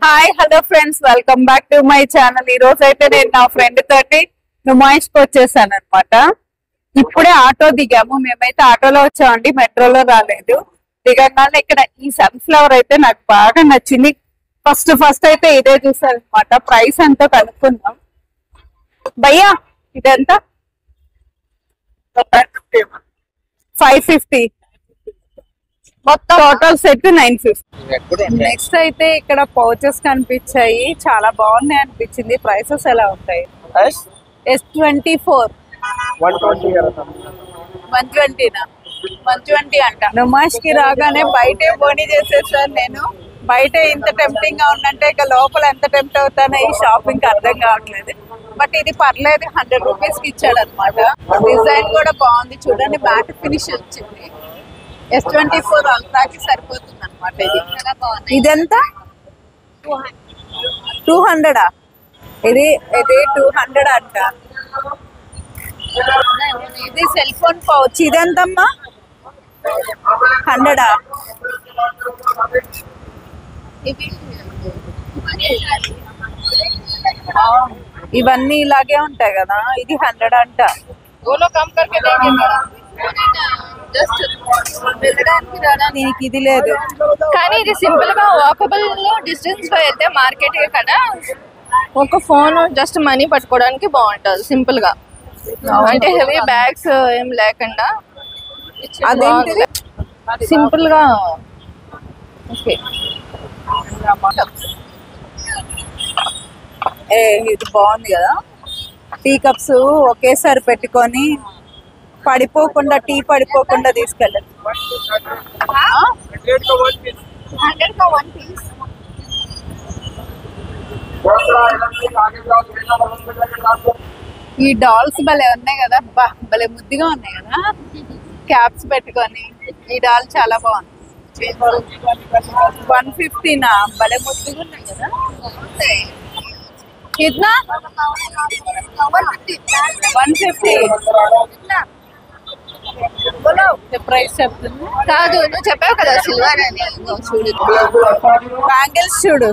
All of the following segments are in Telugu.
Hi hello friends, welcome back to my channel. ఈ రోజు అయితే నేను నా ఫ్రెండ్ తోటి నుమాయిష్కి వచ్చేసాను అనమాట. ఇప్పుడే ఆటో దిగాము. మేమైతే ఆటోలో వచ్చామండి, మెట్రోలో రాలేదు. దిగగానే ఇక్కడ ఈ సన్ఫ్లవర్ అయితే నాకు బాగా నచ్చింది. ఫస్ట్ అయితే ఇదే చూసాను అనమాట. ప్రైస్ ఎంతో కనుక్కుందాం. భయ్యా ఇదెంత? 550. మొత్తం టోటల్ సెట్ 950. నెక్స్ట్ అయితే ఇక్కడ పౌచెస్ కనిపించాయి, చాలా బాగున్నాయి అనిపించింది. ప్రైసెస్ ఎలా ఉంటాయి? S24 120నా? 120 అంట. నుమాయిష్ కి రాగానే బయటే బోనీ చేసేసాను నేను. బయట ఇంత టెంప్టింగ్ గా ఉందంటే ఇక లోపల ఎంత టెంప్ట్ అవుతానో ఈ షాపింగ్ అర్థం కావట్లేదు. బట్ ఇది పర్లేదు, 100 రూపీస్ కి ఇచ్చాడు అనమాట. డిజైన్ కూడా బాగుంది చూడండి, మ్యాట్ ఫినిష్ వచ్చింది. S24 అల్ట్రాకి సరిపోతుంది అనమాట. ఇది ఇదెంత? 200. ఇది 200 అంట. ఇది సెల్ ఫోన్ పౌచ్. ఇదెంతమ్మా? 100. ఇవన్నీ ఇలాగే ఉంటాయి కదా. ఇది 100 అంట. దీనికి ఇది లేదు, కానీ ఇది సింపుల్ గా వాకబుల్ డిస్టెన్స్ లో వెళ్తే మార్కెట్ కదా. ఒక ఫోన్ జస్ట్ మనీ పట్టుకోవడానికి బాగుంటది సింపుల్ గా, అంటే హెవీ బ్యాగ్స్ ఏం లేకుండా. అదేంటిది? సింపుల్ గా. ఓకే, ఇది బాగుంది కదా. టీ కప్స్ ఒకేసారి పెట్టుకొని పడిపోకుండా, టీ పడిపోకుండా తీసుకెళ్ళచ్చు. 100 का 1 piece. ఈ డాల్స్ భలే ఉన్నాయి కదా, భలే ముద్దుగా ఉన్నాయి కదా. క్యాప్స్ పెట్టుకొని ఈ డాల్ చాలా బాగుంది. 150నా? భలే ముద్దుగా ఉన్నాయి కదా. కిतना? 150. ప్రైస్ చెప్తుంది కాదు, నువ్వు చెప్పావు కదా సిల్వర్ అని. చూడు, బ్యాంగిల్స్ చూడు.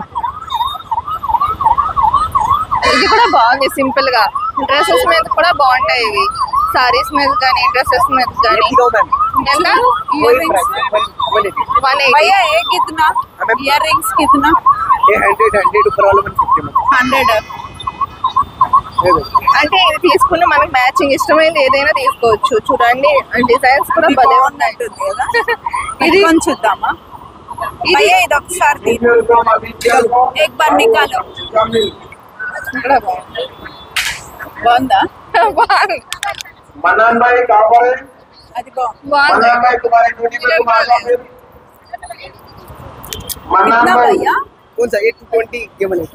ఇది కూడా బాగుంది సింపుల్ గా. డ్రెస్సెస్ మీద కూడా బాగుంటాయి ఇవి, సారీస్ మీద కానీ డ్రెస్సెస్ మీద కానీ. ఎంత? 180. भैया ये कितना? इयर रिंग्स कितना? 100. అంటే ఇది తీసుకుని మనకి మ్యాచింగ్ ఇష్టమైంది ఏదైనా తీసుకోవచ్చు. చూడండి, డిజైన్స్ కూడా భలే ఉన్నాయి. ఇది చూద్దామా? భయ్యా ఇది ఒకసారి ఎక్ బార్ నికాలో. బాగుందా? అది బాగుంది. कितना भैया? कौन सा? 820 केवल है।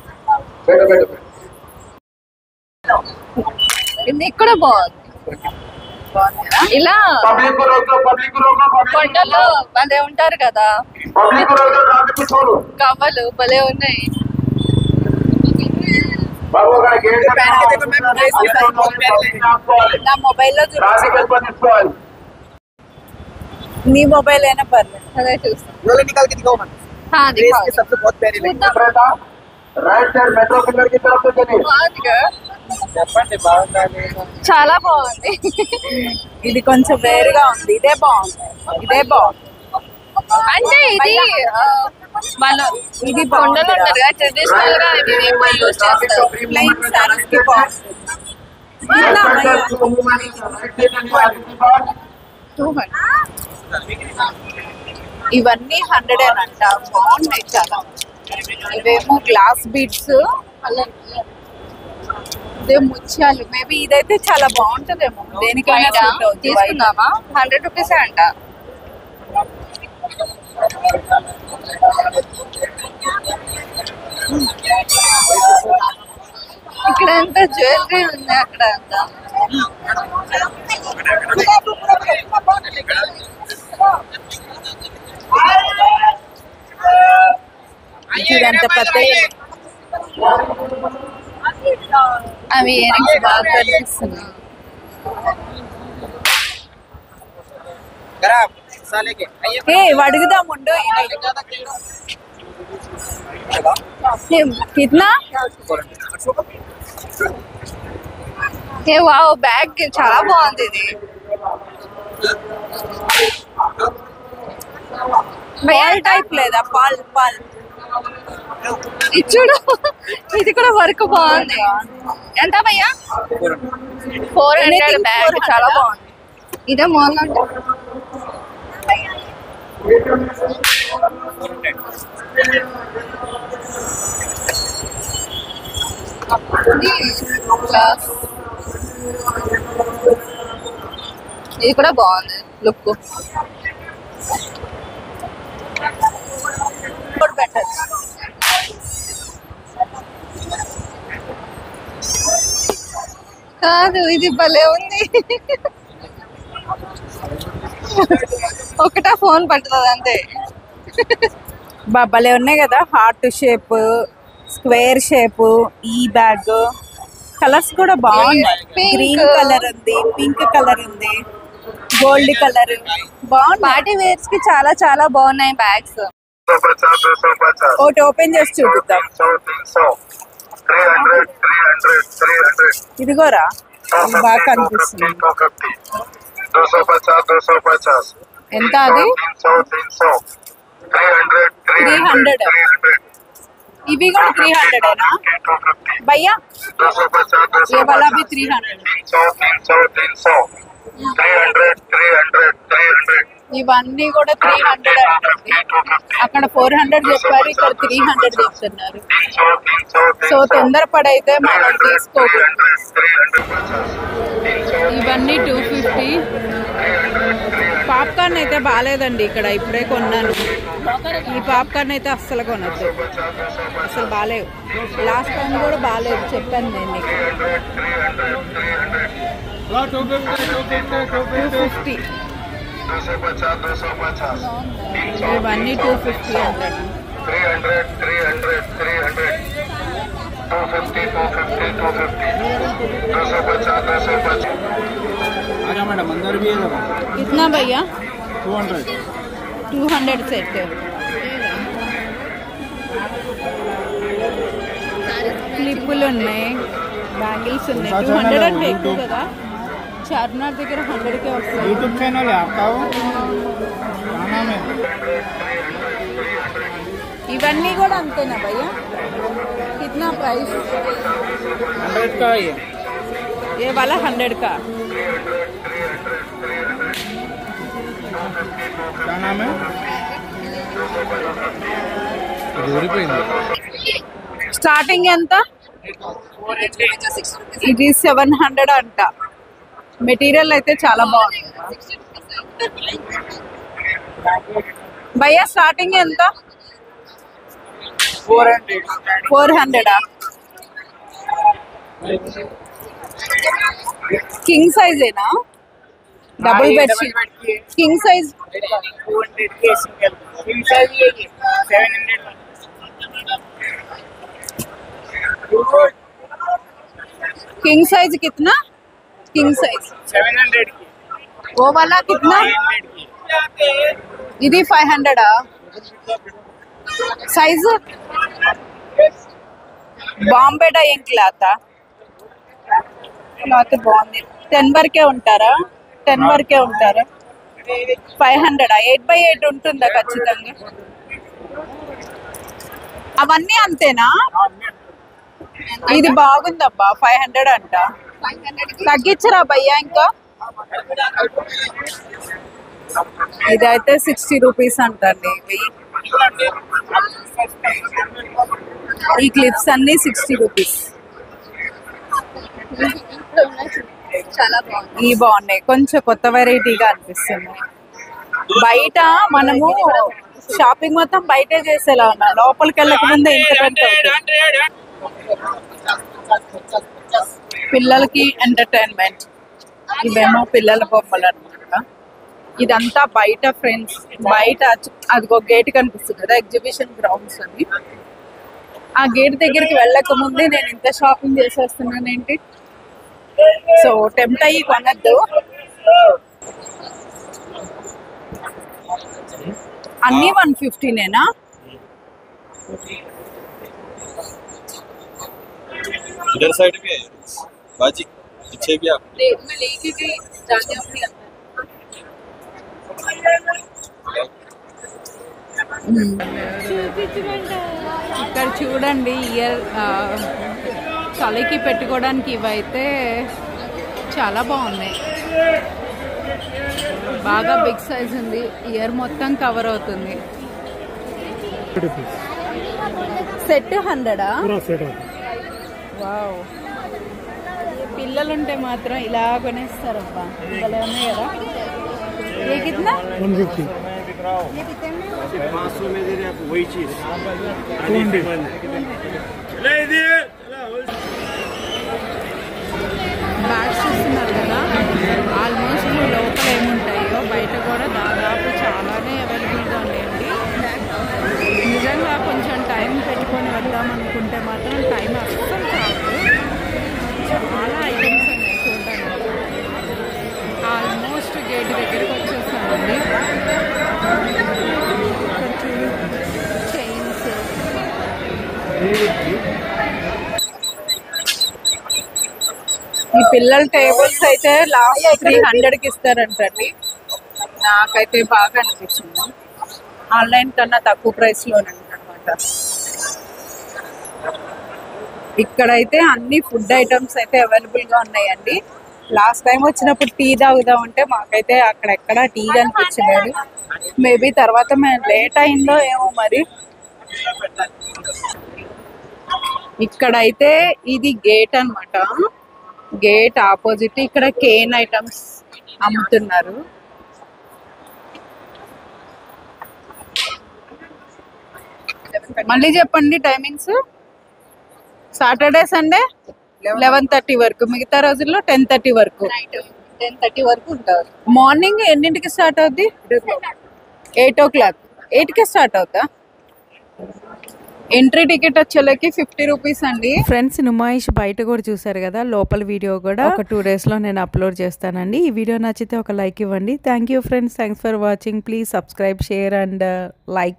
ఇది కూడా బాగుంది. ఇలా కొండలో భలే ఉంటారు కదా, కవ్వలు భలే ఉన్నాయి. నా మొబైల్లో చూపించు. నీ మొబైల్ అయినా పర్లేదు. అదే చూస్తాం. ये निकाल के दिखाओ मन। हाँ, दिखाओ। इसके सबसे बहुत प्यारी लगी। राइट साइड मेट्रो पिलर की तरफ से चलिए। బాగుందిగా, చెప్పండి బాగుంది. చాలా బాగుంది. ఇది కొంచెం వేరుగా ఉంది. ఇదే బాగుంది. అంటే ఇది వాళ్ళు ఇది కొండలు ఉంటారు కదా, ట్రెడిషనల్ గా ఇది ఎక్కువ యూజ్ చేస్తారు. ప్లెయిన్ సారీస్ కి బాగుంది. राइट साइड से घुमाने का राइट साइड में आगे की बात 200. ఇవన్నీ 100 అంట. బాగున్నాయి చాలా. ఇవేమో గ్లాస్ బీడ్స్, ఇదే ముత్యాలు. మేబీ ఇదైతే చాలా బాగుంటదేమో, దేనికైనా suit అవుతుంది. తీసుకుందామా? 100 రూపీస్ అంట. ఇక్కడ ఎంత జ్యువెలరీ ఉంది, అక్కడ అంత. ఇదంత పెద్ద అవి ఇయరింగ్స్ బాగా కనిపిస్తున్నాయి. खराब साले के ఏ అడుగుదాం ఉండు. कितना ఏ వావ్ బ్యాగ్ చాలా బాగుంది ఇది పాల్ టైప్ లేదా పాల్ పాల్ ఇది చూడు ఇది కూడా వర్క్ బాగుంది ఎంత భయ్యా 400 బ్యాగ్ చాలా బాగుంది ఇదే మోల్ అంటే ఇది కూడా బాగుంది లుక్ బెటర్ కాదు ఇది భలే ఉంది ఒకటా ఫోన్ పడుతుంది అంతే భలే ఉన్నాయి కదా హార్ట్ షేప్ స్క్వేర్ షేప్ ఈ బ్యాగ్ కలర్స్ కూడా బాగున్నాయి Pink. గ్రీన్ కలర్ ఉంది పింక్ కలర్ ఉంది గోల్డ్ కలర్ బాగుంది పార్టీ వేర్స్ కి చాలా చాలా బాగున్నాయి బ్యాగ్స్ ఒకటి ఓపెన్ చేసి చూపిద్దాం ఇదిగోరా ఇది బాగా కనిపిస్తుంది ఎంత అది 300 ఇవి కూడా 300 భయ్యా ये वाला भी 300 ఇవన్నీ కూడా 300 అంటుంది అక్కడ 400 చెప్పారు ఇక్కడ 300 చెప్తున్నారు సో తొందరపడైతే మనం తీసుకోకూడదు ఇవన్నీ 250 పాప్కార్న్ అయితే బాగాలేదండి ఇక్కడ ఇప్పుడే కొన్నాను ఈ పాప్కార్న్ అయితే అస్సలు కొనద్దు అసలు బాగాలేవు లాస్ట్ టైం కూడా బాగాలేదు చెప్పాను నేను నీకు 250 ఇవన్నీ 250 అంటారు मैडम अंदर भी है कितना भैया 200 सेट క్లిప్పులు ఉన్నాయి బ్యాంగిల్స్ ఉన్నాయి 200 అంటే ఎక్కువ కదా చార్మినార్ దగ్గర 100కే వస్తుంది यूट्यूब चैनल है आपका वो क्या नाम है ఇవన్నీ కూడా అంతేనా భయ్యా कितना प्राइस 100 का है ये वाला 100 का क्या नाम है స్టార్టింగ్ ఎంత ఇది 700 అంట మెటీరియల్ అయితే చాలా బాగుంది భయ్యా స్టార్టింగ్ ఎంత 400 కింగ్ సైజ్ ఏనా double bed sheet king size king size कितना किंग साइज 700 की वो वाला कितना ఇది 500 సైజ్ బాంబే డైయింగ్ క్లాత్ బాగుంది 10 వరకే ఉంటారా 10 వరకే ఉంటారా 500 8x8 ఉంటుందా ఖచ్చితంగా అవన్నీ అంతేనా ఇది బాగుందబ్బా 500 అంట తగ్గించరా భయ్యా ఇంకా ఇదైతే 60 రూపీస్ అంటండి ఇవి ఈ క్లిప్స్ అన్ని 60 రూపీస్ చాలా బాగుంది ఈ బాగున్నాయి కొంచెం కొత్త వెరైటీగా అనిపిస్తుంది బయట మనము షాపింగ్ మొత్తం బయటే చేసేలా ఉన్నా లోపలికి వెళ్ళక ముందే ఇంత టెంట్ అవుతుంది పిల్లలకి ఎంటర్టైన్మెంట్ ఇవేమో పిల్లల బొమ్మలు అనమాట ఇదంతా బయట ఫ్రెండ్స్ బయట అదిగో గేట్ కనిపిస్తుంది కదా ఎగ్జిబిషన్ గ్రౌండ్స్ అని ఆ గేట్ దగ్గరికి వెళ్ళక ముందే నేను ఇంత షాపింగ్ చేసేస్తున్నాను ఏంటి సో టెంప్ట్ అయ్యి కొనద్దు అన్నీ 150నేనా इधर साइड भी है बाजी, पीछे भी आप मैं लेके गई जाने अपनी ఇక్కడ చూడండి ఇయర్ చలికి పెట్టుకోవడానికి ఇవైతే చాలా బాగున్నాయి. బాగా బిగ్ సైజ్ ఉంది, ఇయర్ మొత్తం కవర్ అవుతుంది. Set 100 wow. పిల్లలుంటే మాత్రం ఇలా కొనేస్తారబ్బా. భలే ఉన్నాయి కదా. ये कितना 150 500 में दे रहे आपको वही चीज బ్యాగ్స్ చూస్తున్నారు కదా, ఆల్మోస్ట్ లోపల ఏముంటాయో బయట కూడా దాదాపు చాలానే అవైలబుల్గా ఉన్నాయండి. నిజంగా కొంచెం టైం పెట్టుకొని వద్దాం అనుకుంటే మాత్రం టైం అస్సలు కాదు. చాలా ఐటమ్స్ ఉన్నాయి చూడడానికి. ఆల్మోస్ట్ గేట్ దగ్గరికి వచ్చేసానండి. చైన్స్, ఈ పిల్లల టేబుల్స్ అయితే లాస్ట్ 300కి ఇస్తారంటండి. నాకైతే బాగా అనిపించింది. ఆన్లైన్ కన్నా తక్కువ ప్రైస్లోనే అనమాట. ఇక్కడైతే అన్ని ఫుడ్ ఐటమ్స్ అయితే అవైలబుల్గా ఉన్నాయండి. లాస్ట్ టైం వచ్చినప్పుడు టీ తాగుదాం అంటే మాకైతే అక్కడెక్కడ టీ కనిపించలేదు. మేబీ తర్వాత మేము లేట్ అయిందో ఏమో మరి. ఇక్కడైతే ఇది గేట్ అన్నమాట. గేట్ ఆపోజిట్ ఇక్కడ కేన్ ఐటమ్స్ అమ్ముతున్నారు. మళ్ళీ చెప్పండి టైమింగ్స్. సాటర్డే సండే 11:30 వరకు, మిగతా రోజుల్లో 10:30 వరకు. 10:30 వరకు ఉంటారు. మార్నింగ్ ఎన్నింటికి స్టార్ట్ అవుద్ది? 8 o'clock. 8కే స్టార్ట్ అవుతా. ఎంట్రీ టికెట్ వచ్చేలకి 50 రూపీస్ అండి. ఫ్రెండ్స్, నుమాయిష్ బయట కూడా చూసారు కదా, లోపల వీడియో కూడా ఒక 2 daysలో నేను అప్లోడ్ చేస్తానండి. ఈ వీడియో నచ్చితే ఒక లైక్ ఇవ్వండి. Thank you friends, thanks for watching. Please subscribe, share and like.